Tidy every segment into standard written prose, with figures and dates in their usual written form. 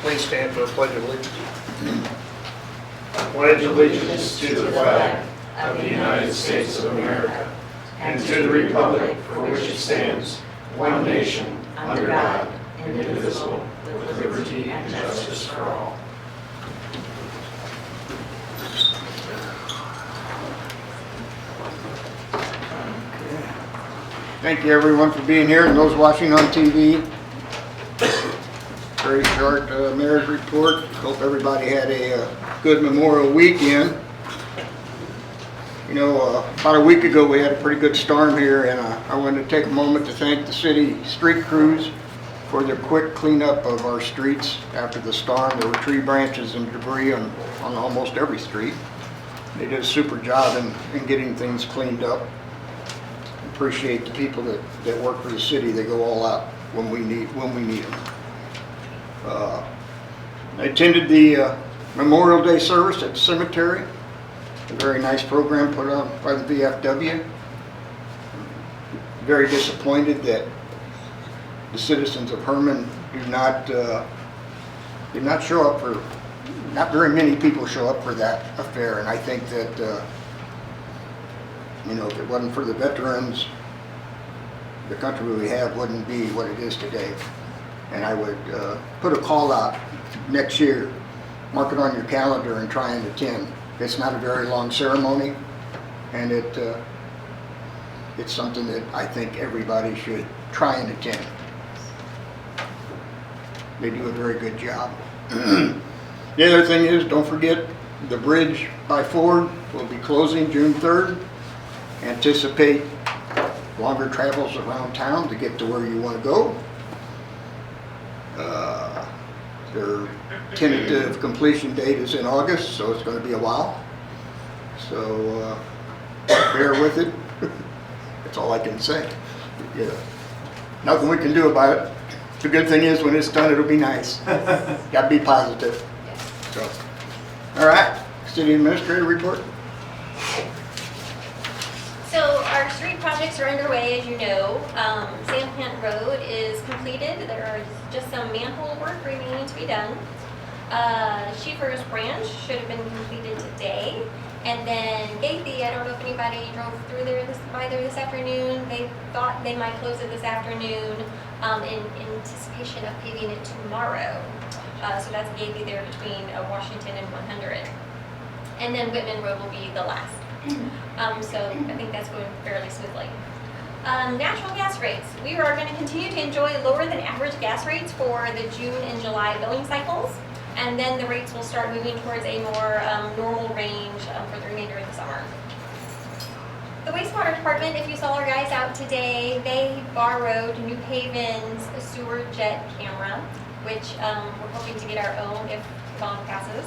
Please stand for the Pledge of Allegiance. I pledge allegiance to the flag of the United States of America and to the republic for which it stands, one nation, under God, indivisible, with liberty and justice for all. Thank you everyone for being here and those watching on TV. Very short mayor's report. Hope everybody had a good Memorial weekend. You know, about a week ago we had a pretty good storm here, and I wanted to take a moment to thank the city street crews for their quick cleanup of our streets after the storm. There were tree branches and debris on almost every street. They did a super job in getting things cleaned up. Appreciate the people that work for the city. They go all out when we need them. I attended the Memorial Day service at the cemetery. A very nice program put on by the VFW. Very disappointed that the citizens of Herman did not show up for. Not very many people show up for that affair, and I think that you know, if it wasn't for the veterans, the country we have wouldn't be what it is today. And I would put a call out next year, mark it on your calendar and try and attend. It's not a very long ceremony, and it's something that I think everybody should try and attend. They do a very good job. The other thing is, don't forget, the bridge by Ford will be closing June 3rd. Anticipate longer travels around town to get to where you want to go. Their tentative completion date is in August, so it's going to be a while. So bear with it. That's all I can say. Yeah. Nothing we can do about it. The good thing is when it's done, it'll be nice. Got to be positive. So, all right, city administrator report. So our street projects are underway, as you know. Sandplant Road is completed. There is just some manhole work remaining to be done. Schieffer's Branch should have been completed today. And then Gathy, I don't know if anybody drove through there by there this afternoon. They thought they might close it this afternoon in anticipation of paving it tomorrow. So that's Gathy there between Washington and 100. And then Whitman Road will be the last. So I think that's going fairly smoothly. Natural gas rates. We are going to continue to enjoy lower than average gas rates for the June and July billing cycles, and then the rates will start moving towards a more normal range for the remainder of the summer. The wastewater department, if you saw our guys out today, they borrowed New Haven's sewer jet camera, which we're hoping to get our own if bond passes.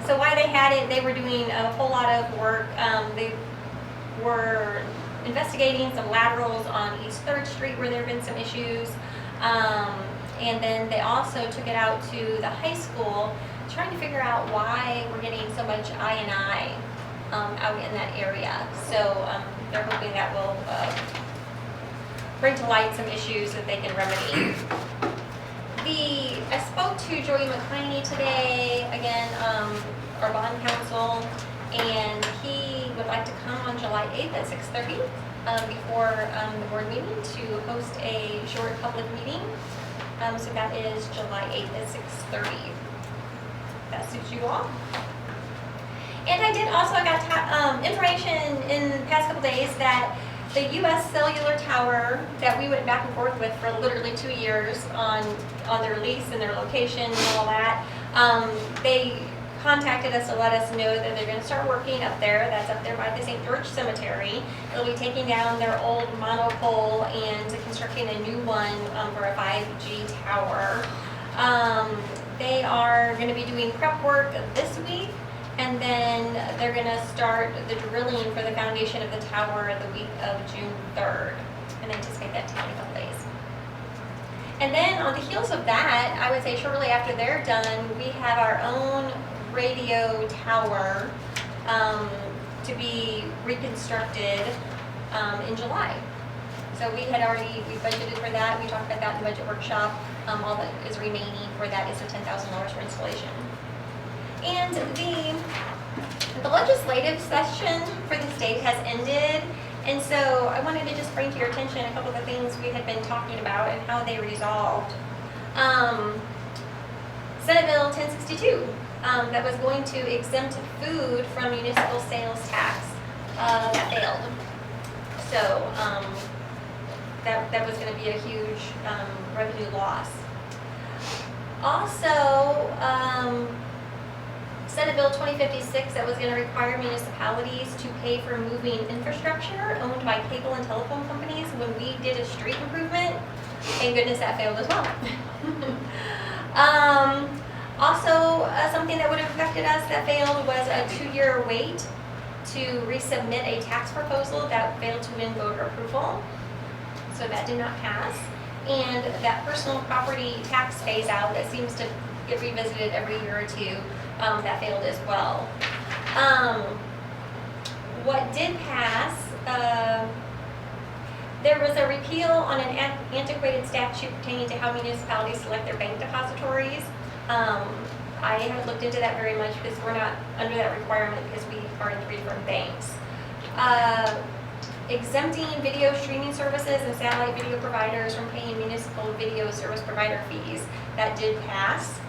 So while they had it, they were doing a whole lot of work. They were investigating some laterals on East 3rd Street where there have been some issues. And then they also took it out to the high school, trying to figure out why we're getting so much I&I out in that area. So they're hoping that will bring to light some issues that they can remedy. I spoke to Joey McCliney today, again, our bond counsel, and he would like to come on July 8th at 6:30 before the board meeting to host a short public meeting. So that is July 8th at 6:30. That suits you all. And I got information in the past couple days that the U.S. cellular tower that we went back and forth with for literally 2 years on their lease and their location and all that, they contacted us to let us know that they're going to start working up there. That's up there by the St. George Cemetery. They'll be taking down their old monopole and constructing a new one for a 5G tower. They are going to be doing prep work this week. And then they're going to start the drilling for the foundation of the tower the week of June 3rd. And anticipate that taking a couple days. And then on the heels of that, I would say shortly after they're done, we have our own radio tower to be reconstructed in July. So we budgeted for that. We talked about that in the budget workshop. All that is remaining for that is the $10,000 for installation. And the legislative session for the state has ended. And so I wanted to just bring to your attention a couple of the things we had been talking about and how they resolved. Senate Bill 1062, that was going to exempt food from municipal sales tax, that failed. So that was going to be a huge revenue loss. Also, Senate Bill 2056 that was going to require municipalities to pay for moving infrastructure owned by cable and telephone companies when we did a street improvement. Thank goodness that failed as well. Also, something that would have affected us that failed was a 2-year wait to resubmit a tax proposal that failed to win voter approval. So that did not pass. And that personal property tax phase out that seems to get revisited every year or two, that failed as well. What did pass, there was a repeal on an antiquated statute pertaining to how municipalities select their bank depositories. I haven't looked into that very much because we're not under that requirement because we are in 3 different banks. Exempting video streaming services and satellite video providers from paying municipal video service provider fees, that did pass.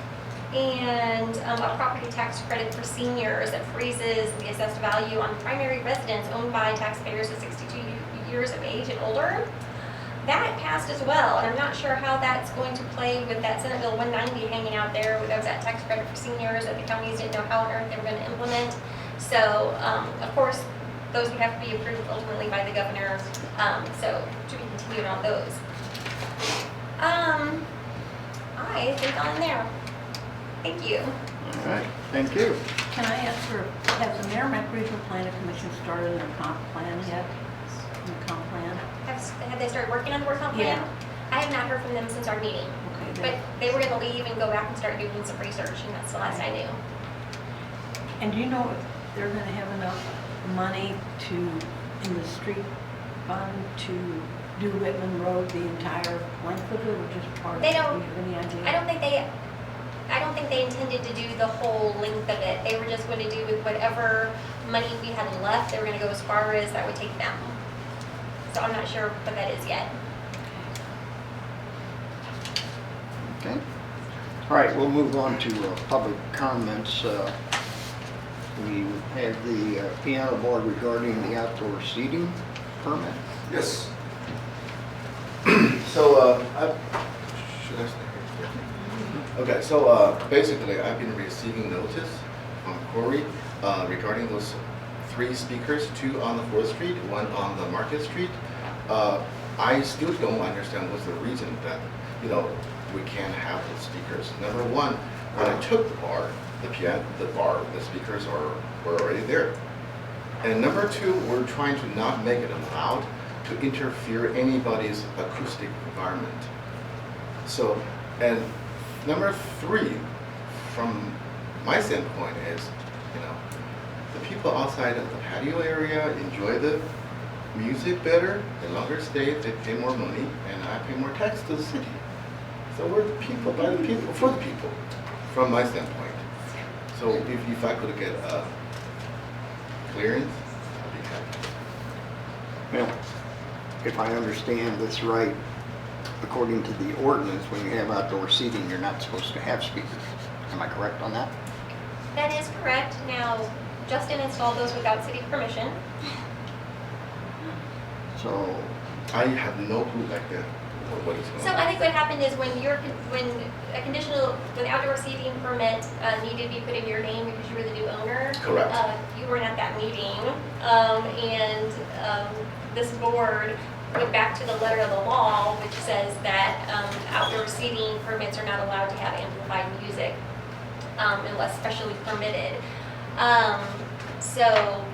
And a property tax credit for seniors that freezes the assessed value on primary residence owned by taxpayers of 62 years of age and older. That passed as well, and I'm not sure how that's going to play with that Senate Bill 190 hanging out there. That was that tax credit for seniors that the counties didn't know how on earth they were going to implement. So, of course, those would have to be approved ultimately by the governor. So, to be continued on those. I think I'm there. Thank you. All right, thank you. Can I ask for, has the Merrimack Regional Planning Commission started their comp plan yet? The comp plan? Have they started working on the work comp plan? Yeah. I have not heard from them since our meeting. Okay. But they were going to leave and go back and start doing some research, and that's the last I knew. And do you know if they're going to have enough money to, in the street fund, to do Whitman Road the entire length of it, or just part of it? They don't- Do you have any idea? I don't think they intended to do the whole length of it. They were just going to do with whatever money we had left. They were going to go as far as that would take them. So I'm not sure what that is yet. Okay. All right, we'll move on to public comments. We have the piano board regarding the outdoor seating permit. Yes. So, should I stay here? Okay, so basically, I've been receiving notice from Corey regarding those 3 speakers, 2 on the 4th Street, 1 on the Market Street. I still don't understand what's the reason that, we can't have those speakers. Number 1, when I took the bar, the speakers were already there. And number 2, we're trying to not make it loud to interfere anybody's acoustic environment. So, and number 3, from my standpoint is, the people outside of the patio area enjoy the music better, they longer stay, they pay more money, and I pay more tax to the city. So we're the people, by the people, for the people, from my standpoint. So if I could get a clearance, I'd be happy. Well, if I understand this right, according to the ordinance, when you have outdoor seating, you're not supposed to have speakers. Am I correct on that? That is correct. Now, Justin installed those without city permission. So, I have no clue like that, what is going So on. I think what happened is when outdoor seating permit needed to be put in your name because you were the new owner. Correct. You weren't at that meeting, this board went back to the letter of the law, which says that outdoor seating permits are not allowed to have amplified music unless specially permitted. So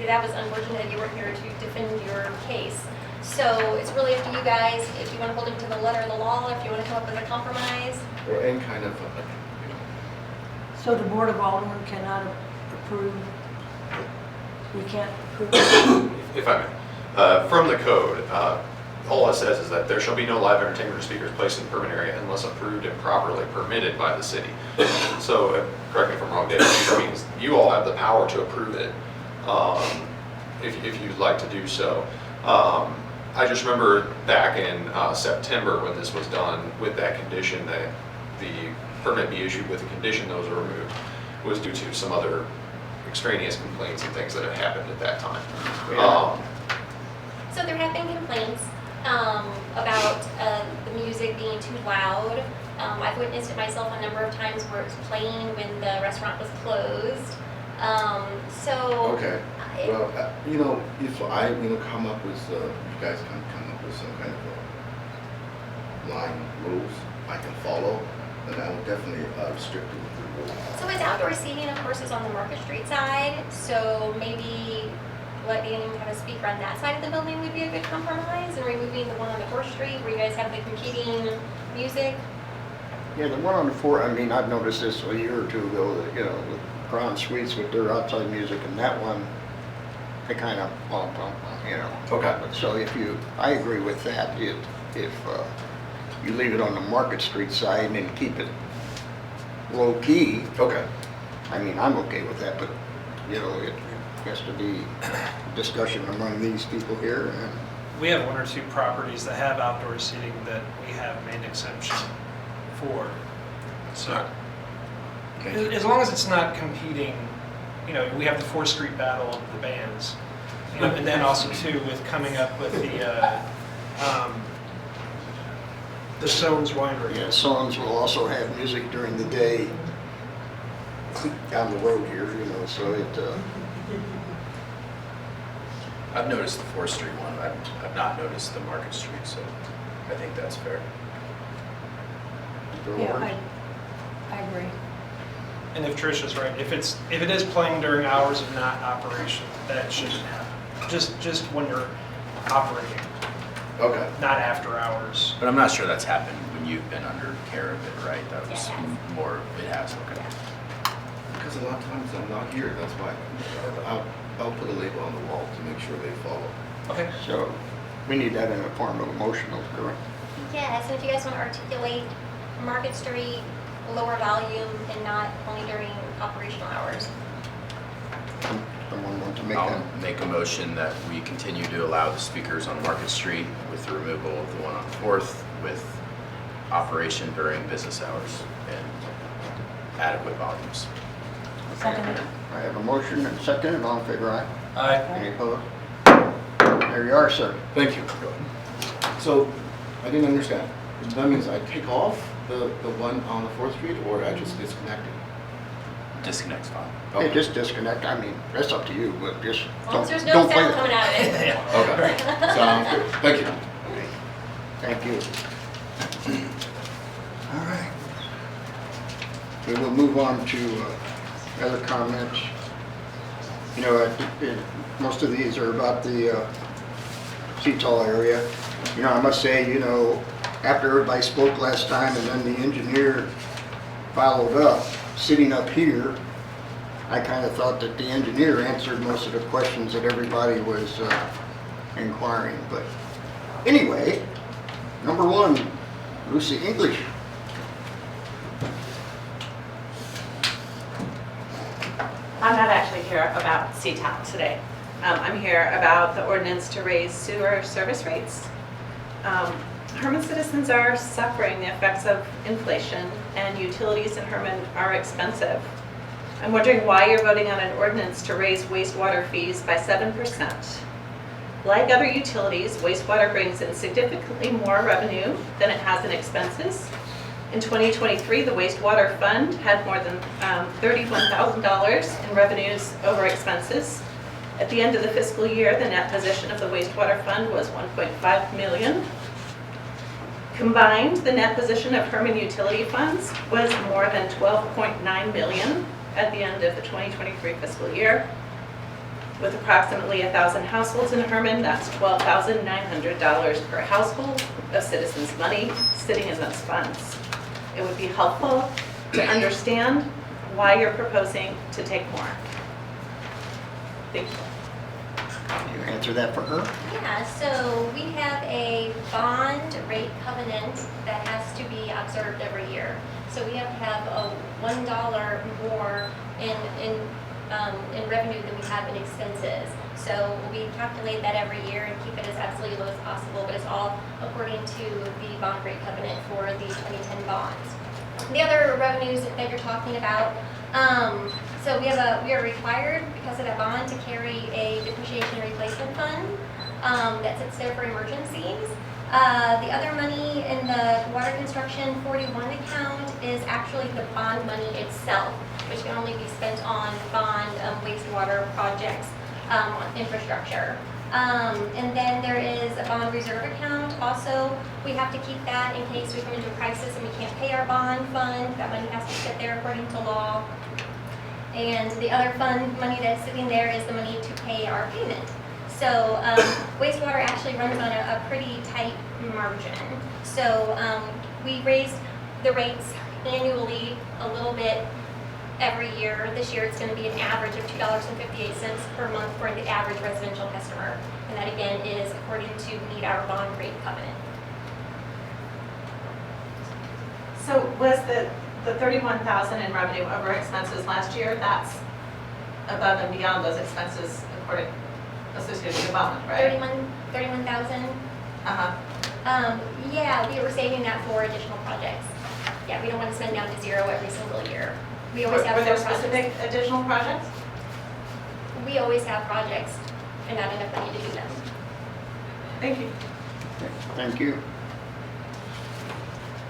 that was unfortunate that you weren't here to defend your case. So it's really up to you guys if you want to hold him to the letter of the law, if you want to come up with a compromise. Or any kind of, So the Board of Aldermen cannot approve, we can't approve? If I may, from the code, all it says is that there shall be no live entertainment or speakers placed in the permit area unless approved and properly permitted by the city. So, correct me if I'm wrong, David, that means you all have the power to approve it, if you'd like to do so. I just remember back in September when this was done with that condition that the permit be issued with the condition those are removed was due to some other extraneous complaints and things that had happened at that time. Yeah. So there have been complaints about the music being too loud. I've witnessed it myself a number of times where it's playing when the restaurant was closed. So Okay. it- Well, you know, if I, you know, come up with, you guys can come up with some kind of line rules I can follow, then I would definitely restrict it with the rules. So it's outdoor seating, of course, is on the Market Street side, so maybe letting him have a speaker on that side of the building would be a good compromise, and removing the one on the 4th Street where you guys have the competing music. Yeah, the one on the 4th, I mean, I've noticed this a year or two ago, that, you know, with Crown Suites with their outside music, and that one, they kind of bump, you know. Okay. So if you, I agree with that, if you leave it on the Market Street side and keep it low key, Okay. I mean, I'm okay with that, but, you know, it has to be discussion among these people here, and We have one or two properties that have outdoor seating that we have made exception for. So, Okay. as long as it's not competing, you know, we have the 4th Street Battle of the bands. And then also too, with coming up with the Stones Winery. yeah, songs will also have music during the day down the road here, you know, so it, I've noticed the 4th Street one. I've not noticed the Market Street, so I think that's fair. Yeah, I agree. And if Tricia's right, if it is playing during hours of not operation, that shouldn't happen. Just when you're operating, Okay. not after hours. But I'm not sure that's happened when you've been under care of it, right? That was Yeah, it has. more, it has, okay. Because a lot of times I'm not here, that's why I'll put a label on the wall to make sure they follow. Okay. so we need that in a form of motion, correct? Yes, and if you guys want to articulate Market Street, lower volume, and not only during operational hours. Someone want to make I'll that? make a motion that we continue to allow the speakers on Market Street with the removal of the one on 4th with operation during business hours and adequate volumes. Second it. I have a motion and a second, and all in favor, aye? Aye. Any opposed? There you are, sir. Thank you. So, I didn't understand. That means I take off the one on the 4th Street, or I just disconnect it? Disconnect's fine. Hey, Okay. just disconnect, I mean, that's up to you, but just As long as there's don't no play sound that. coming out of it. Okay, sounds good. Thank you. Thank you. All right. We will move on to other comments. You know, most of these are about the Seattle area. You know, I must say, you know, after everybody spoke last time and then the engineer followed up, sitting up here, I kind of thought that the engineer answered most of the questions that everybody was inquiring. But anyway, number one, Lucy English. I'm not actually here about CTAP today. I'm here about the ordinance to raise sewer service rates. Herman citizens are suffering the effects of inflation, and utilities in Herman are expensive. I'm wondering why you're voting on an ordinance to raise wastewater fees by 7%. Like other utilities, wastewater brings in significantly more revenue than it has in expenses. In 2023, the wastewater fund had more than $31,000 in revenues over expenses. At the end of the fiscal year, the net position of the wastewater fund was $1.5 million. Combined, the net position of Herman utility funds was more than $12.9 million at the end of the 2023 fiscal year. With approximately 1,000 households in Herman, that's $12,900 per household of citizens' money sitting in those funds. It would be helpful to understand why you're proposing to take more. Thank you. You answer that for her? Yeah, so we have a bond rate covenant that has to be observed every year. So we have to have a $1 more in revenue than we have in expenses. So we calculate that every year and keep it as absolutely low as possible, but it's all according to the bond rate covenant for the 2010 bonds. The other revenues that you're talking about, so we are required because of that bond to carry a depreciation replacement fund that sits there for emergencies. The other money in the water construction 41 account is actually the bond money itself, which can only be spent on bond wastewater projects, on infrastructure. And then there is a bond reserve account. Also, we have to keep that in case we come into a crisis and we can't pay our bond fund. That money has to sit there according to law. And the other fund money that's sitting there is the money to pay our payment. So wastewater actually runs on a pretty tight margin. So we raise the rates annually a little bit every year. This year it's going to be an average of $2.58 per month for the average residential customer. And that again is according to meet our bond rate covenant. So was the 31,000 in revenue over expenses last year, that's above and beyond those expenses according associated with the bond, right? 31,000. Uh-huh. Yeah, we were saving that for additional projects. Yeah, we don't want to spend down to zero every single year. We always have Were there more projects. specific additional projects? We always have projects and not enough money to do them. Thank you. Okay, thank you.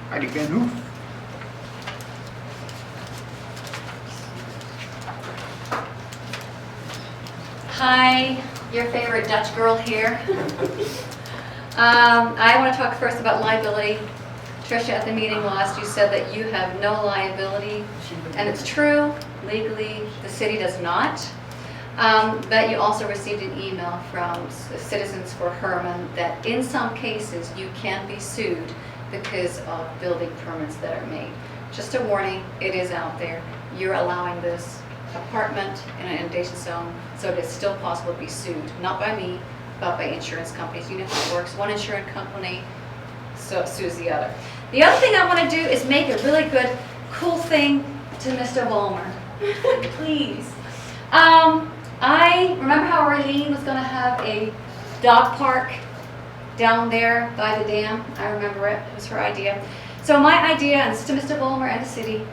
Heidi Van Hoof. Hi, your favorite Dutch girl here. I want to talk first about liability. Tricia, at the meeting last, you said that you have no liability, and it's true. Legally, the city does not. But you also received an email from Citizens for Herman that in some cases you can be sued because of building permits that are made. Just a warning, it is out there. You're allowing this apartment in an inundation zone, so it is still possible to be sued, not by me, but by insurance companies. You know how it works. One insurance company sues the other. The other thing I want to do is make a really good, cool thing to Mr. Vollmer. Please. I remember how Arlene was going to have a dog park down there by the dam. I remember it. It was her idea. So my idea, and it's to Mr. Vollmer and the city,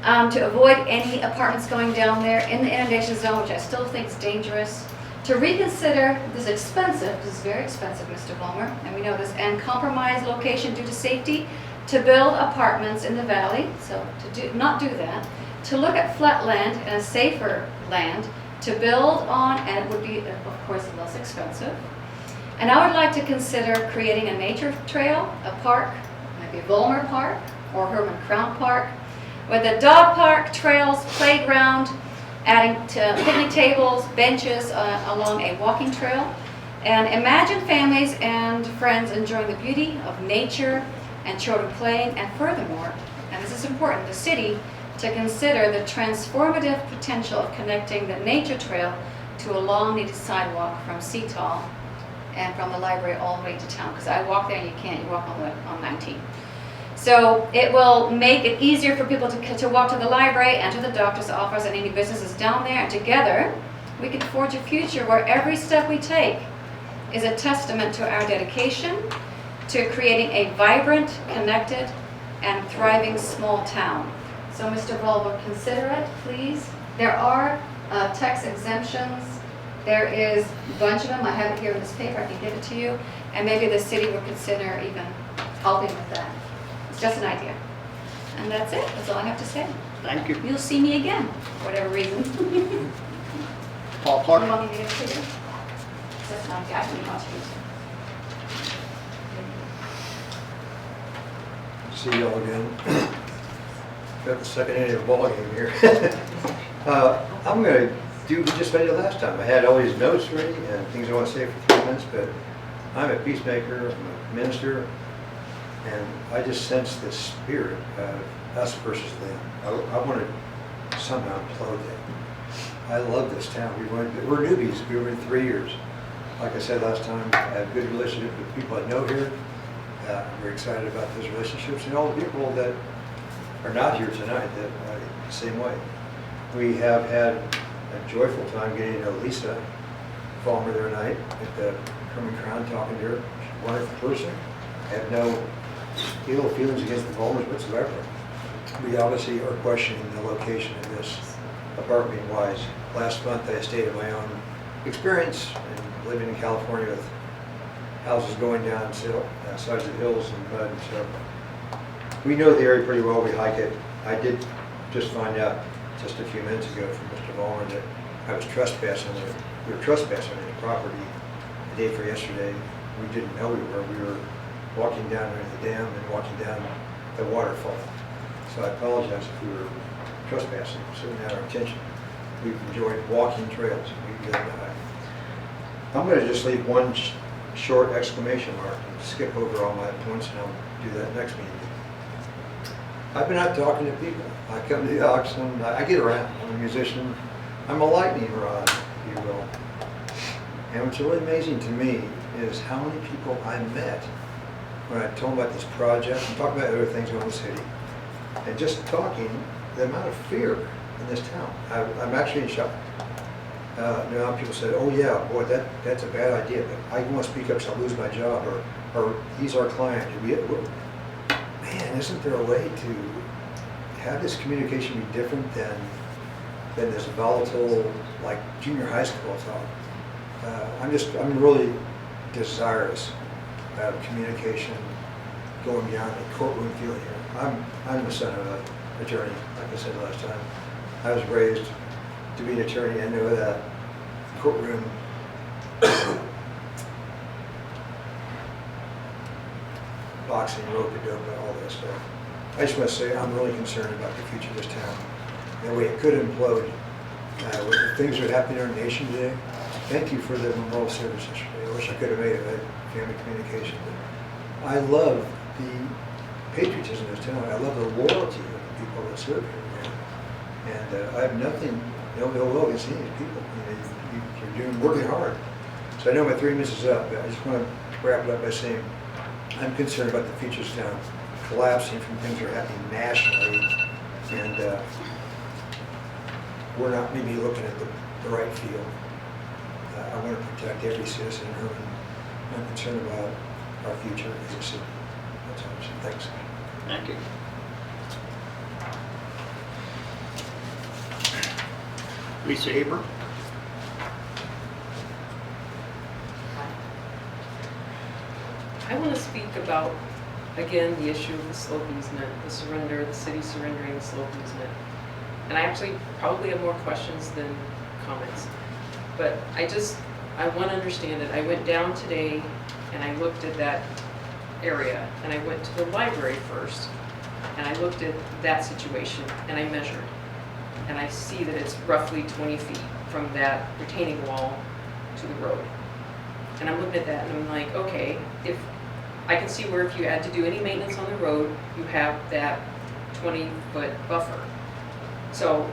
to avoid any apartments going down there in the inundation zone, which I still think is dangerous, to reconsider this expensive, this is very expensive, Mr. Vollmer, and we know this, and compromised location due to safety, to build apartments in the valley, so to not do that, to look at flat land and a safer land to build on, and it would be, of course, less expensive. And I would like to consider creating a nature trail, a park, maybe Vollmer Park or Herman Crown Park, with a dog park, trails, playground, adding to picnic tables, benches along a walking trail. And imagine families and friends enjoying the beauty of nature and children playing, and furthermore, and this is important, the city to consider the transformative potential of connecting the nature trail to a long-needed sidewalk from Seattle and from the library all the way to town. Because I walk there and you can't, you walk on 19. So it will make it easier for people to walk to the library and to the doctor's office and any businesses down there. And together, we can forge a future where every step we take is a testament to our dedication to creating a vibrant, connected, and thriving small town. So Mr. Vollmer, consider it, please. There are tax exemptions. There is a bunch of them. I have it here in this paper. I can give it to you. And maybe the city would consider even helping with that. It's just an idea. And that's it. That's all I have to say. Thank you. You'll see me again, for whatever reason. Paul You Clark. want me to get a figure? That's not, I can watch you. See y'all again. Got the second inning of the ball game here. I'm going to do what we just did last time. I had all these notes ready and things I want to say for 3 minutes, but I'm a peacemaker, I'm a minister, and I just sense the spirit of us versus them. I want to somehow implode that. I love this town. We're newbies. We were in 3 years. Like I said last time, I have a good relationship with people I know here. I'm very excited about those relationships and all the people that are not here tonight that the same way. We have had a joyful time getting to know Lisa Falmer the other night at the Herman Crown, talking to her. She's a wonderful person. I have no ill feelings against the Falmers whatsoever. We obviously are questioning the location of this apartment wise. Last month I stated my own experience and living in California with houses going down sides of the hills and mud. And so we know the area pretty well. We hike it. I did just find out just a few minutes ago from Mr. Ballmer that I was trespassing. We were trespassing on the property the day before yesterday. We didn't know we were. We were walking down near the dam and walking down the waterfall. So I apologize if we were trespassing. Certainly not our intention. We've enjoyed walking trails. I'm going to just leave one short exclamation mark and skip over all my points, and I'll do that next meeting. I've been out talking to people. I come to the auction. I get around. I'm a musician. I'm a lightning rod, if you will. And what's really amazing to me is how many people I met when I told them about this project and talking about other things around the city. And just talking, the amount of fear in this town. I'm actually in shock. Now people said, oh yeah, boy, that's a bad idea, but I want to speak up so I'll lose my job, or he's our client. Man, isn't there a way to have this communication be different than this volatile, like junior high school talk? I'm really desirous of communication going beyond the courtroom feeling here. I'm the son of an attorney, like I said last time. I was raised to be an attorney. I know that courtroom boxing, rope-a-dope, all that stuff. I just want to say I'm really concerned about the future of this town. The way it could implode with the things that are happening in our nation today. Thank you for the memorial service yesterday. I wish I could have made it. I had family communication. But I love the patriotism of this town. I love the loyalty of the people that serve here. And I have nothing, no ill will against any of these people. You're working hard. So I know my 3 minutes is up, but I just want to wrap it up by saying I'm concerned about the future of this town collapsing from things that are happening nationally, and we're not maybe looking at the right field. I want to protect every citizen in Herman. I'm concerned about our future as a city. That's all I'm saying. Thanks. Thank you. Lisa Haber. I want to speak about, again, the issue of the slope easement, the surrender, the city surrendering the slope easement. And I actually probably have more questions than comments. But I want to understand it. I went down today and I looked at that area, and I went to the library first, and I looked at that situation, and I measured. And I see that it's roughly 20 feet from that retaining wall to the road. And I'm looking at that and I'm like, okay, if I can see where if you had to do any maintenance on the road, you have that 20-foot buffer. So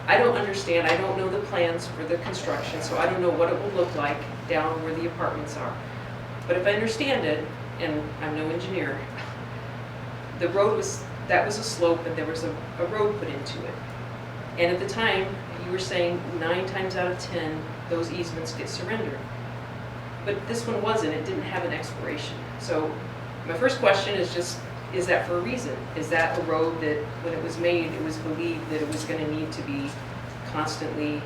I don't understand, I don't know the plans for the construction, so I don't know what it will look like down where the apartments are. But if I understand it, and I'm no engineer, the road that was a slope and there was a road put into it. And at the time, you were saying 9 times out of 10, those easements get surrendered. But this one wasn't, it didn't have an expiration. So my first question is just, is that for a reason? Is that a road that, when it was made, it was believed that it was going to need to be constantly,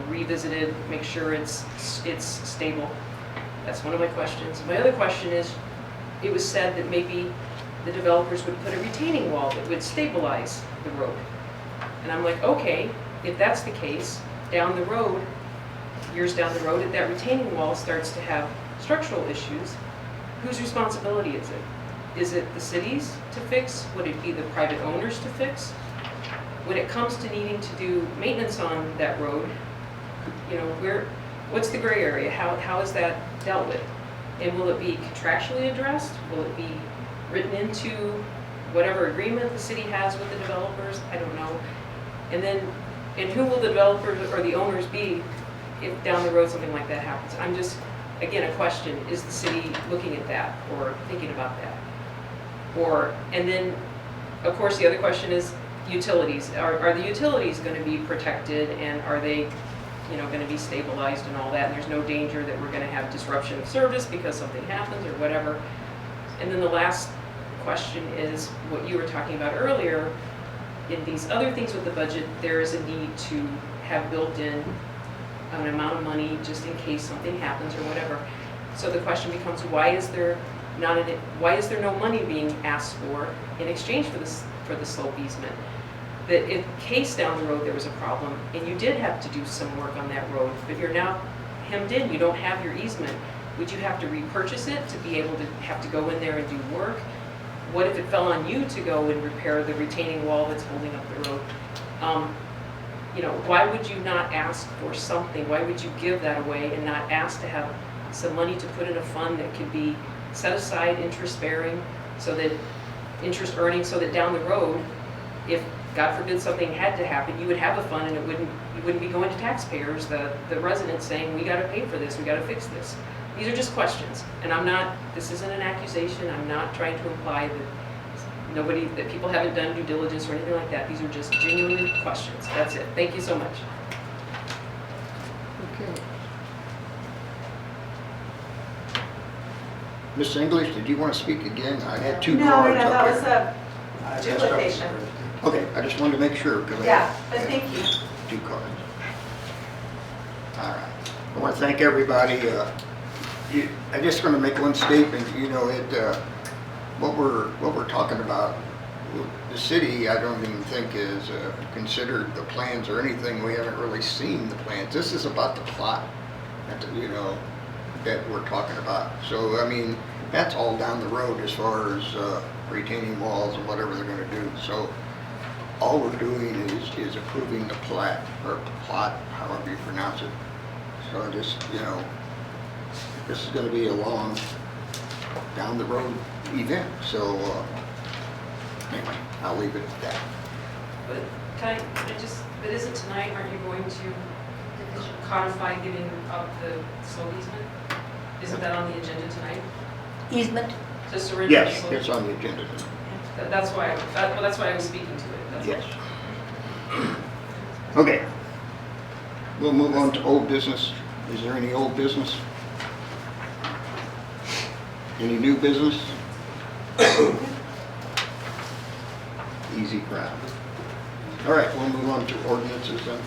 revisited, make sure it's stable? That's one of my questions. My other question is, it was said that maybe the developers would put a retaining wall that would stabilize the road. And I'm like, okay, if that's the case, down the road, years down the road, if that retaining wall starts to have structural issues, whose responsibility is it? Is it the city's to fix? Would it be the private owners to fix? When it comes to needing to do maintenance on that road, what's the gray area? How is that dealt with? And will it be contractually addressed? Will it be written into whatever agreement the city has with the developers? I don't know. And then And who will the developers or the owners be if down the road something like that happens? I'm just, again, a question, is the city looking at that or thinking about that? Or, and then, of course, the other question is utilities. Are the utilities going to be protected, and are they, you know, going to be stabilized and all that? And there's no danger that we're going to have disruption of service because something happens or whatever. And then the last question is what you were talking about earlier. In these other things with the budget, there is a need to have built in an amount of money just in case something happens or whatever. So the question becomes, why is there no money being asked for in exchange for the slope easement? That in case down the road there was a problem and you did have to do some work on that road, but you're now hemmed in, you don't have your easement, would you have to repurchase it to be able to have to go in there and do work? What if it fell on you to go and repair the retaining wall that's holding up the road? You know, why would you not ask for something? Why would you give that away and not ask to have some money to put in a fund that could be set aside, interest bearing, so that interest earning, so that down the road, if God forbid something had to happen, you would have a fund and you wouldn't be going to taxpayers, the residents saying, we got to pay for this, we got to fix this. These are just questions, and this isn't an accusation. I'm not trying to imply that people haven't done due diligence or anything like that. These are just genuine questions. That's it. Thank you so much. Okay. Ms. English, did you want to speak again? I had two cards up that was there. a duplication. Okay, I just wanted to make sure, because I Yeah, but thank you. two cards. All right. I want to thank everybody. I'm just going to make one statement. You know, what we're talking about, the city, I don't even think is considered the plans or anything. We haven't really seen the plans. This is about the plot, you know, that we're talking about. So, I mean, that's all down the road as far as retaining walls and whatever they're going to do. So, all we're doing is approving the plat, or plot, however you pronounce it. So just, you know, this is going to be a long, down the road event. So, anyway, I'll leave it at that. But but isn't tonight, aren't you going to codify giving up the slope easement? Isn't that on the agenda tonight? Easement? To surrender the Yes, slope? it's on the agenda. That's why I was speaking to it. That's Yes. all. Okay. We'll move on to old business. Is there any old business? Any new business? Easy crowd. All right, we'll move on to ordinances then.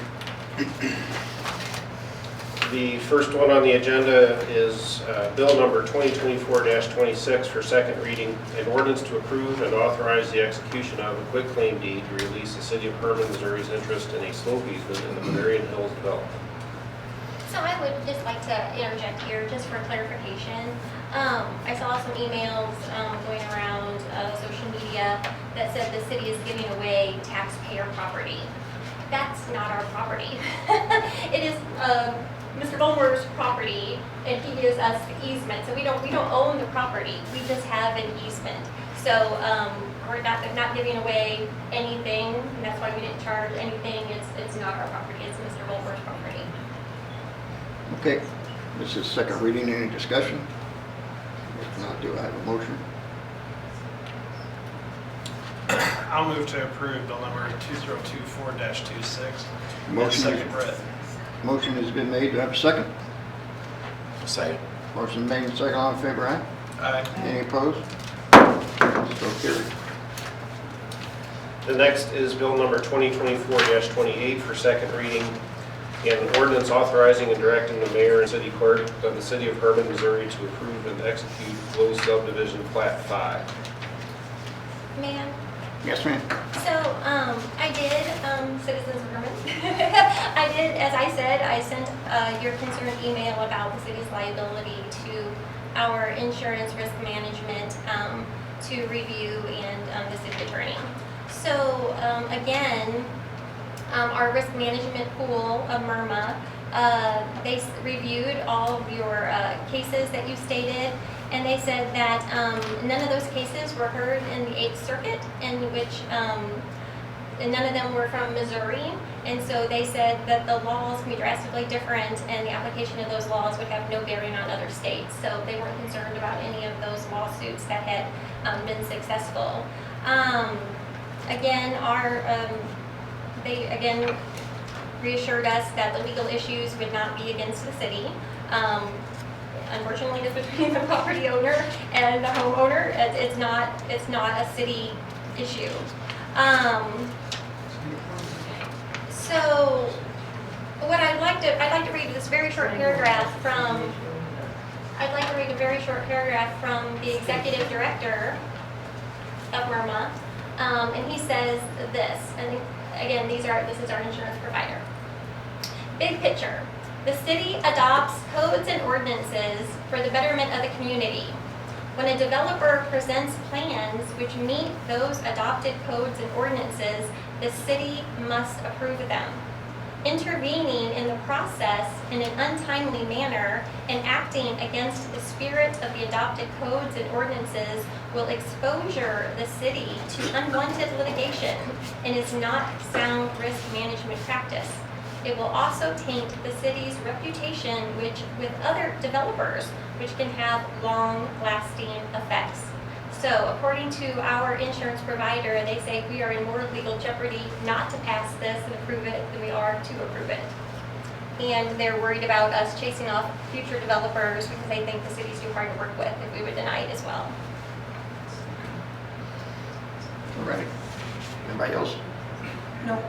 The first one on the agenda is Bill number 2024-26 for second reading, an ordinance to approve and authorize the execution of a quitclaim deed to release the city of Herman, Missouri's interest in a slope easement in the Bavarian Hills development. So I would just like to interject here, just for clarification. I saw some emails going around social media that said the city is giving away taxpayer property. That's not our property. It is Mr. Bulmer's property, and he gives us the easement. So we don't own the property. We just have an easement. So we're not giving away anything, and that's why we didn't charge anything. It's not our property. It's Mr. Bulmer's property. Okay, this is second reading. Any discussion? If not, do I have a motion? I'll move to approve bill number 2024-26. Motion. Second read. Motion has been made. Do I have a second? Second. Motion made and second. All in favor, aye? Aye. Any opposed? So carried. The next is Bill number 2024-28 for second reading, an ordinance authorizing and directing the mayor and city clerk of the city of Herman, Missouri to approve and execute Low Subdivision Plat 5. Ma'am? Yes, ma'am. So, I did, citizens of Herman, I did, as I said, I sent your concerned email about the city's liability to our insurance risk management to review and the city attorney. So, again, our risk management pool of MIRMA, they reviewed all of your cases that you stated, and they said that none of those cases were heard in the 8th Circuit, in which and none of them were from Missouri. And so they said that the laws can be drastically different and the application of those laws would have no bearing on other states. So they weren't concerned about any of those lawsuits that had been successful. Again, they again reassured us that the legal issues would not be against the city. Unfortunately, it's between the property owner and the homeowner. It's not a city issue. So what I'd like to read this very short paragraph from. I'd like to read a very short paragraph from the executive director of MIRMA, and he says this. And again, this is our insurance provider. Big picture. The city adopts codes and ordinances for the betterment of the community. When a developer presents plans which meet those adopted codes and ordinances, the city must approve them. Intervening in the process in an untimely manner and acting against the spirit of the adopted codes and ordinances will exposure the city to unwanted litigation and is not sound risk management practice. It will also taint the city's reputation with other developers, which can have long-lasting effects. So according to our insurance provider, they say we are in more legal jeopardy not to pass this and approve it than we are to approve it. And they're worried about us chasing off future developers because they think the city's too hard to work with if we would deny it as well. All right. Anybody else? No.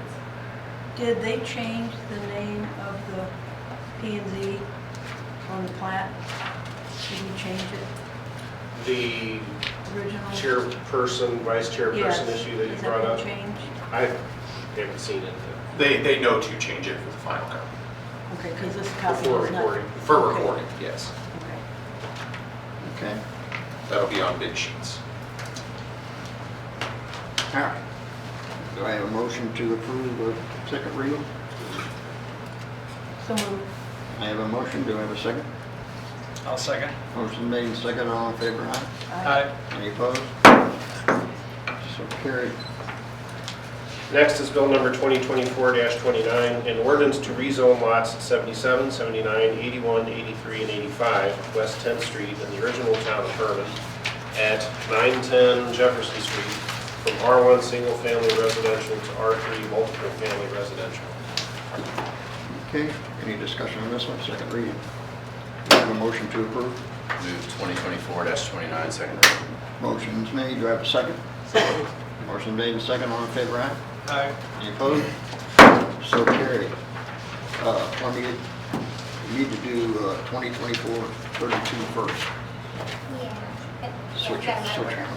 Did they change the name of the P&Z on the plat? Did you change it The originally? chairperson, vice chairperson Yes. issue that you Has brought been up, changed? I haven't seen it They know to change it for the final copy. Okay, because this copy before was not. recording. For Okay. recording, yes. Okay. Okay. That'll be on bid sheets. All right. Do I have a motion to approve the second reading? So moved. I have a motion. Do I have a second? I'll second. Motion made and second. All in favor, aye? Aye. Any opposed? So carried. Next is bill number 2024-29, an ordinance to rezone lots 77, 79, 81, 83, and 85 West 10th Street in the original town of Herman at 910 Jefferson Street from R1 Single Family Residential to R3 Multiple Family Residential. Okay, any discussion on this one? Second reading. Do I have a motion to approve? Move 2024-29, second reading. Motion's made. Do I have a second? Second. Motion made and second. All in favor, aye? Aye. Any opposed? So carried. We need to do 2024-32 first. Yeah. Switch it, That's switch better. it.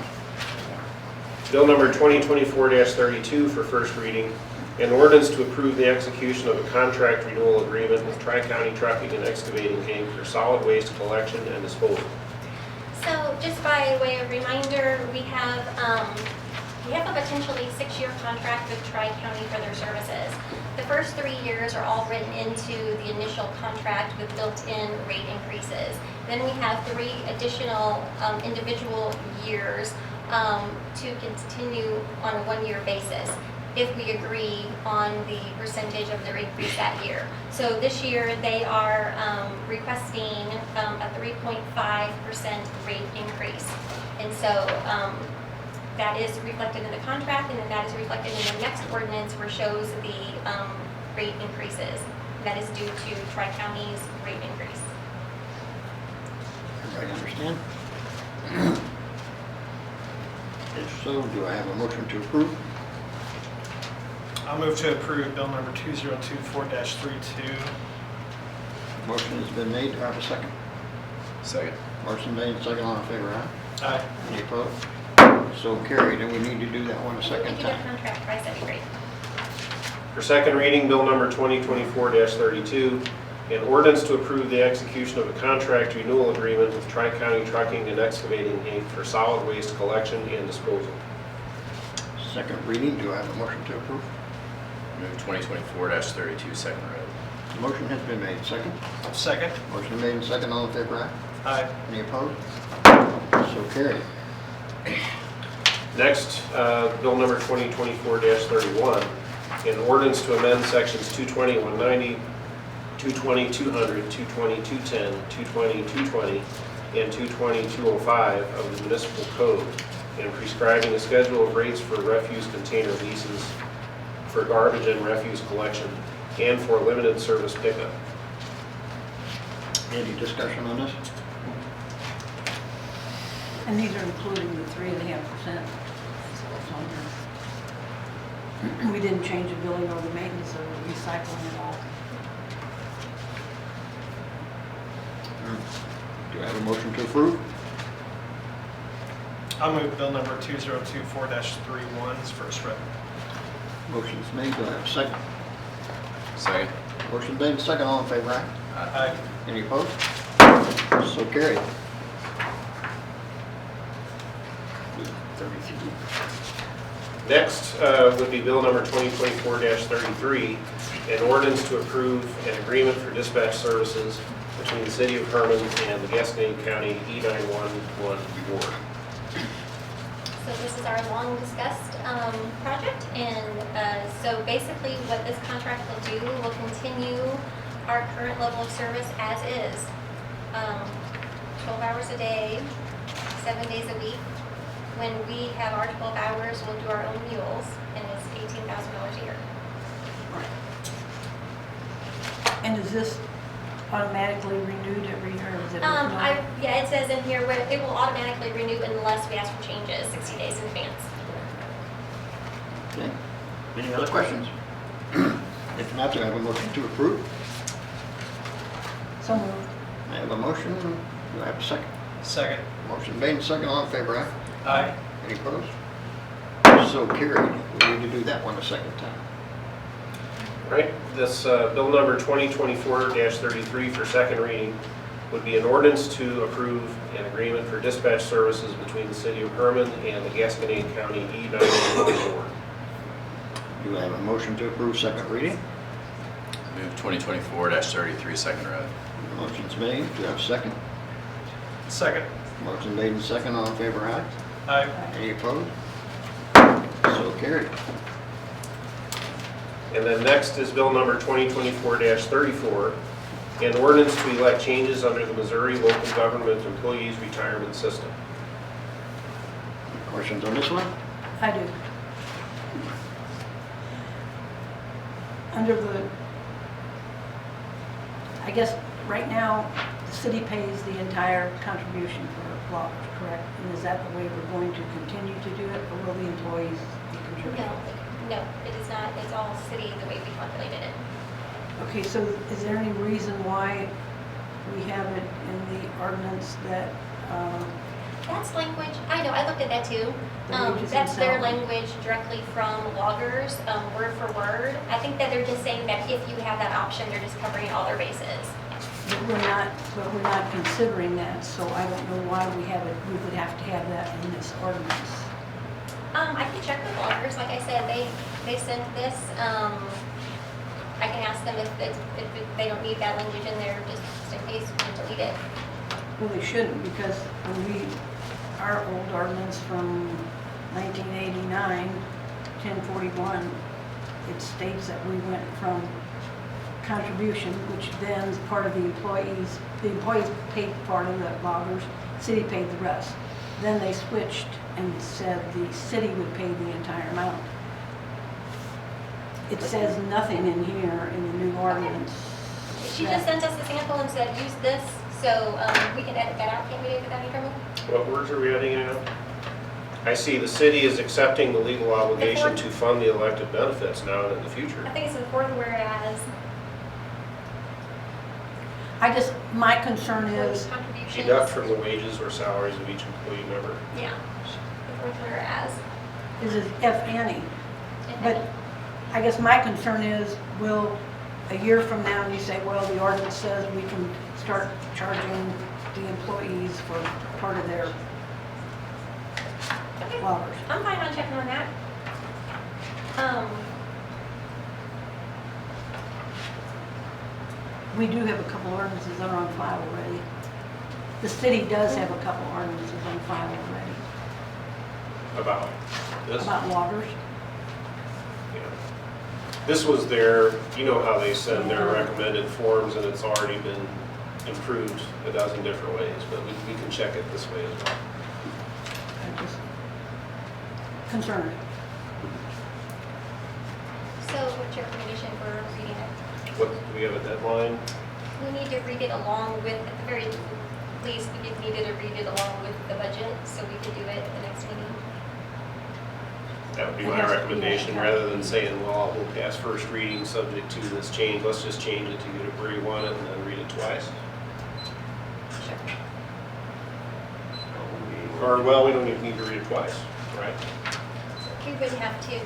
Bill number 2024-32 for first reading, an ordinance to approve the execution of a contract renewal agreement with Tri-County Trucking and Excavating Inc. for solid waste collection and disposal. So just by way of reminder, we have a potentially 6-year contract with Tri-County for their services. The first 3 years are all written into the initial contract with built-in rate increases. Then we have 3 additional individual years to continue on a 1-year basis if we agree on the percentage of their increase that year. So this year they are requesting a 3.5% rate increase. And so that is reflected in the contract, and then that is reflected in the next ordinance where shows the rate increases. That is due to Tri-County's rate increase. Everybody understand? If so, do I have a motion to approve? I'll move to approve bill number 2024-32. Motion has been made. Do I have a second? Second. Motion made and second. All in favor, aye? Aye. Any opposed? So carried. And we need to do that one a second If you get time. contract price, that'd be great. For second reading, bill number 2024-32, an ordinance to approve the execution of a contract renewal agreement with Tri-County Trucking and Excavating Inc. for solid waste collection and disposal. Second reading. Do I have a motion to approve? Move 2024-32, second read. The motion has been made. Second. Second. Motion made and second. All in favor, aye? Aye. Any opposed? So carried. Next, bill number 2024-31, an ordinance to amend sections 220-190, 220-200, 220-210, 220-220, and 220-205 of the municipal code, and prescribing a schedule of rates for refuse container leases for garbage and refuse collection and for limited service pickup. Any discussion on this? And these are including the 3.5%. We didn't change the billing or the maintenance of recycling at all. Do I have a motion to approve? I'll move bill number 2024-31 is first read. Motion's made, do I have a second? Second. Motion made, second, all in favor, aye? Aye. Any opposed? So carried. 33. Next would be bill number 2024-33, an ordinance to approve an agreement for dispatch services between the City of Herman and the Gaston County E911 Board. So this is our long discussed project, and so basically what this contract will do will continue our current level of service as is. 12 hours a day, 7 days a week. When we have our 12 hours, we'll do our own mules, and it's $18,000 a year. And is this automatically renewed every year? Or is it not? Yeah, it says in here where it will automatically renew unless we ask for changes 60 days in advance. Okay. Any other questions? If not, do I have a motion to approve? So moved. I have a motion, do I have a second? Second. Motion made, and second, all in favor, aye? Aye. Any opposed? So carried. We need to do that one a second time. Right, this bill number 2024-33 for second reading would be an ordinance to approve an agreement for dispatch services between the City of Herman and the Gasconade County E911 Board. Do I have a motion to approve second reading? Move 2024-33 second read. Motion's made, do I have a second? Second. Motion made and second, all in favor, aye? Aye. Any opposed? So carried. And then next is bill number 2024-34, an ordinance to elect changes under the Missouri Local Government Employees Retirement System. Questions on this one? I do. Under the, I guess, right now, the city pays the entire contribution for lockers, correct? And is that the way we're going to continue to do it, or will the employees be contributing? No, it is not. It's all city the way we calculated it. Okay, so is there any reason why we have it in the ordinance that, That's language, I know, I looked at that too. The wages That's and their salary. language directly from loggers, word for word. I think that they're just saying that if you have that option, they're just covering all their bases. but we're not considering that, so I don't know why we have it, we would have to have that in this ordinance. I can check with loggers, like I said, they sent this. I can ask them if they don't need that language in there, just in case we can delete it. Well, they shouldn't, because when our old ordinance from 1989, 1041, it states that we went from contribution, which then is part of the employees paid part of the loggers, city paid the rest. Then they switched and said the city would pay the entire amount. It says nothing in here in the new ordinance. She just sent us a sample and said, use this, so we can edit that out, can't we, without any trouble? What words are we adding in now? I see the city is accepting the legal obligation to fund the elected benefits now and in the future. I think it's important where it has My concern is, contributions. Deduct from the wages or salaries of each employee member. Yeah, important where it has. is if any. But I guess my concern is, will a year from now, you say, well, the ordinance says we can start charging the employees for part of their Okay, loggers. I'm fine on checking on that. We do have a couple ordinances that are on file already. The city does have a couple ordinances on file already. About this? about waters. Yeah. This was their, you know how they send their recommended forms and it's already been improved a dozen different ways, but we can check it this way as well. I'm just concerned. So what's your recommendation for reading it? What, do we have a deadline? We need to read it along with, at the very least, we needed to read it along with the budget, so we could do it at the next meeting. That would be It my has to be recommendation, like- rather than saying, well, we'll pass first reading subject to this change. Let's just change it to get it where you want it and then read it twice. Sure. Or, well, we don't even need to read it twice, right? We would have to. You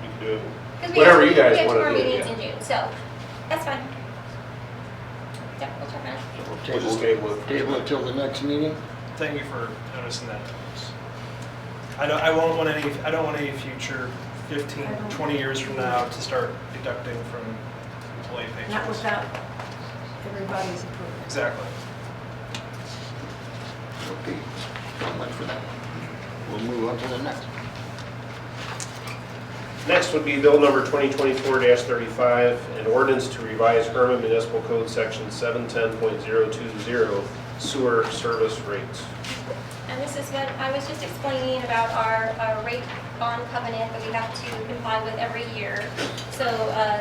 can do it. 'Cause we Whatever have- you guys We have wanna two more do, meetings yeah. in June, so that's fine. Yep, we'll check on it. We'll just table it. Table it till the next meeting? Thank you for noticing that. I don't want any future 15, 20 years from now to start deducting from employee paychecks. Not without everybody's approval. Exactly. Okay, so much for that. We'll move on to the next. Next would be bill number 2024-35, an ordinance to revise Herman Municipal Code Section 710.020 sewer service rates. And this is what I was just explaining about our rate bond covenant that we have to comply with every year. So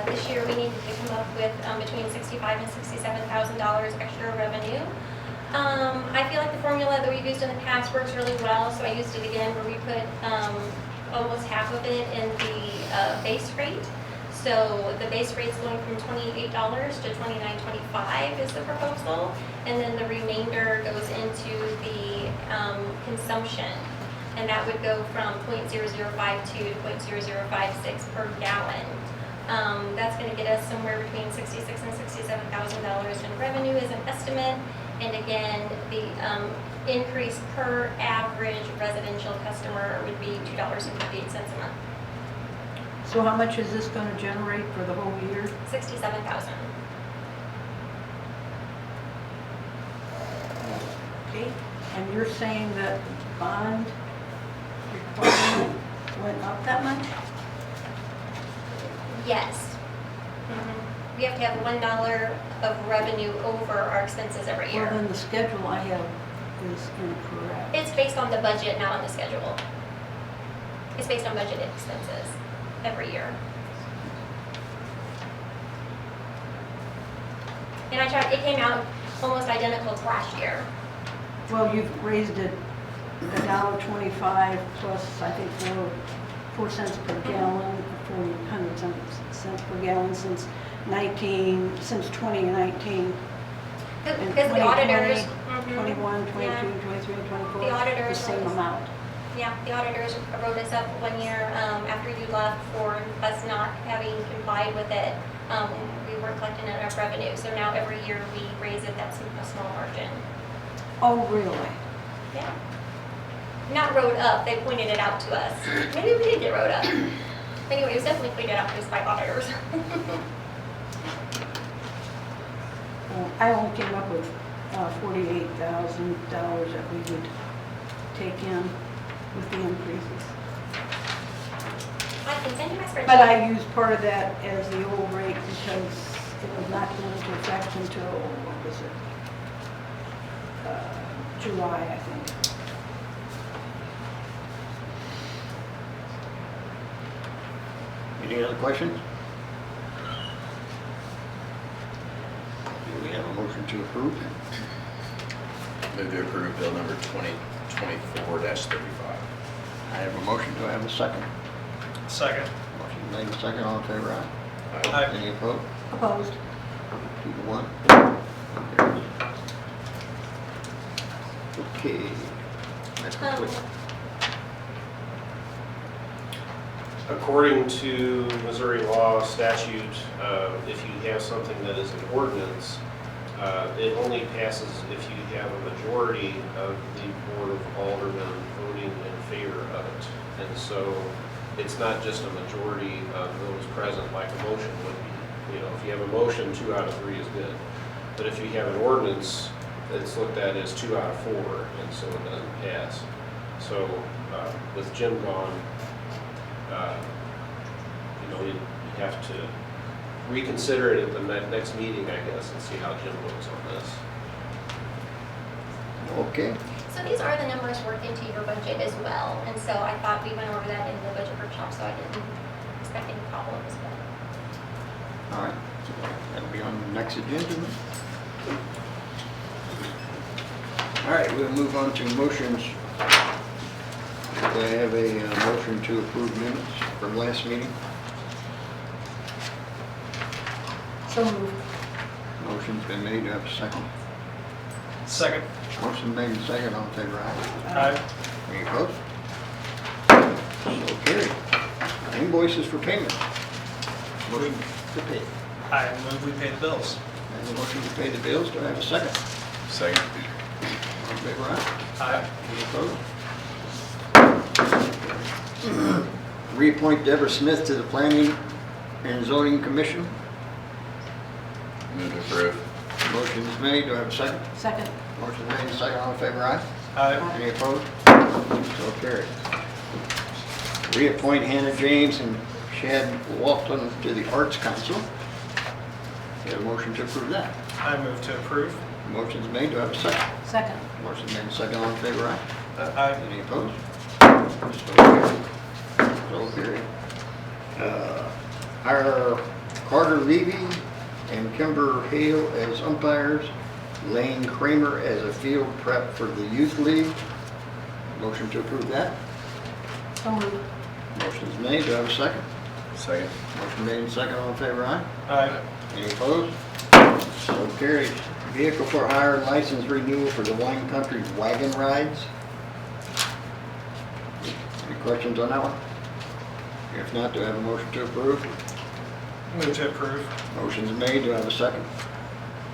this year, we needed to come up with between $65,000 and $67,000 extra revenue. I feel like the formula that we've used in the past works really well, so I used it again where we put almost half of it in the base rate. So the base rate's going from $28 to $29.25 is the proposal, and then the remainder goes into the consumption, and that would go from 0.0052 to 0.0056 per gallon. That's going to get us somewhere between $66,000 and $67,000 in revenue as an estimate, and again, the increase per average residential customer would be $2.58 a month. So how much is this going to generate for the whole year? $67,000. Okay, and you're saying that bond requirement went up that much? Yes. We have to have $1 of revenue over our expenses every Well, year. then the schedule I have is incorrect. It's based on the budget, not on the schedule. It's based on budgeted expenses every year. And I tried, it came out almost identical to last year. Well, you've raised it $1.25 plus, I think, 4 cents per gallon, 400 cents per gallon since 2019. Because And the auditors. 21, 22, Yeah. 23, 24. The auditors The same was- amount. Yeah, the auditors wrote us up one year after you left for us not having complied with it. We weren't collecting enough revenue, so now every year we raise it, that's a small margin. Oh, really? Yeah. Not wrote up, they pointed it out to us. Maybe we did get wrote up. Anyway, it was definitely pointed out to us by auditors. Well, I only came up with $48,000 that we would take in with the increases. I can send you my spreadsheet. But I used part of that as the old rate because it was not going into effect until, what was it? July, I think. Any other questions? Do we have a motion to approve? Move to approve bill number 2024-35. I have a motion, do I have a second? Second. Motion made, second, all in favor, aye? Aye. Any opposed? Opposed? 2 to 1. Okay. That's complete. According to Missouri law statute, if you have something that is an ordinance, it only passes if you have a majority of the Board of Aldermen voting in favor of it. And so it's not just a majority of those present like a motion would be. You know, if you have a motion, 2 out of 3 is good. But if you have an ordinance, it's looked at as 2 out of 4, and so it doesn't pass. So with Jim gone, you have to reconsider it at the next meeting, I guess, and see how Jim votes on this. Okay, So these are the numbers worked into your budget as well, and so I thought we went over that in the budget workshop, so I didn't expect any problems, but. all right. So that'll be on the next agenda then. All right, we'll move on to motions. Do I have a motion to approve minutes from last meeting? So moved. Motion's been made, do I have a second? Second. Motion made and second, all in favor, aye. Aye. Any opposed? So carried. Invoices for payment. Motion to pay. I move we pay the bills. I have a motion to pay the bills, do I have a second? Second. All in favor, aye. Aye. Any opposed? Reappoint Deborah Smith to the Planning and Zoning Commission. Move to approve. Motion is made, do I have a second? Second. Motion made and second, all in favor, aye. Aye. Any opposed? So carried. Reappoint Hannah James and Shad Walton to the Arts Council. You have a motion to approve that. I move to approve. Motion's made, do I have a second? Second. Motion made and second, all in favor, aye. Aye. Any opposed? So carried. So carried. Hire Carter Levy and Kimber Hale as umpires, Lane Kramer as a field prep for the youth league. Motion to approve that. So moved. Motion's made, do I have a second? Second. Motion made and second, all in favor, aye. Aye. Any opposed? So carried. Vehicle for hire license renewal for the Wine Country wagon rides. Any questions on that one? If not, do I have a motion to approve? Move to approve. Motion's made, do I have a second?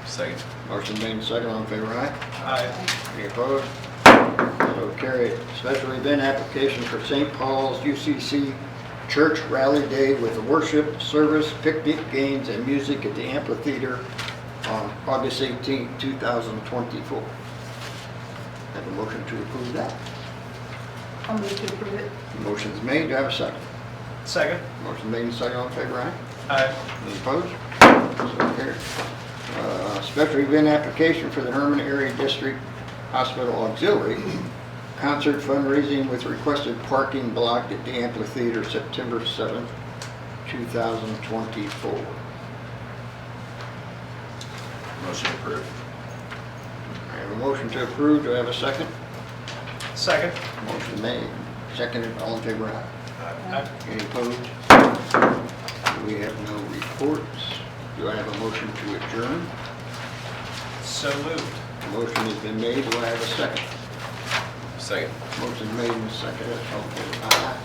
Second. Motion made and second, all in favor, aye. Aye. Any opposed? So carried. Special event application for St. Paul's UCC Church Rally Day with a worship service, picnic, games, and music at the amphitheater on August 18, 2024. Have a motion to approve that. I'll move to approve it. Motion's made, do I have a second? Second. Motion made and second, all in favor, aye. Aye. Any opposed? So carried. Special event application for the Herman Area District Hospital Auxiliary concert fundraising with requested parking blocked at the amphitheater September 7th, 2024. Motion approved. I have a motion to approve. Do I have a second? Second. Motion made. Seconded. All in favor, aye. Aye. Any opposed? We have no reports. Do I have a motion to adjourn? So moved. Motion has been made. Do I have a second? Second. Motion made and seconded. All in favor, aye.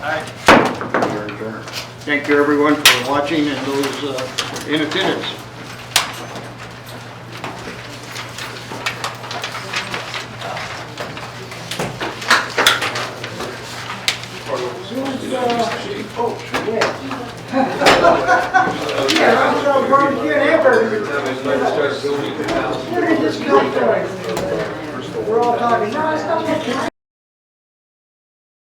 Aye. We are adjourned. Thank you, everyone, for watching and those in attendance. We're all talking, no, it's not.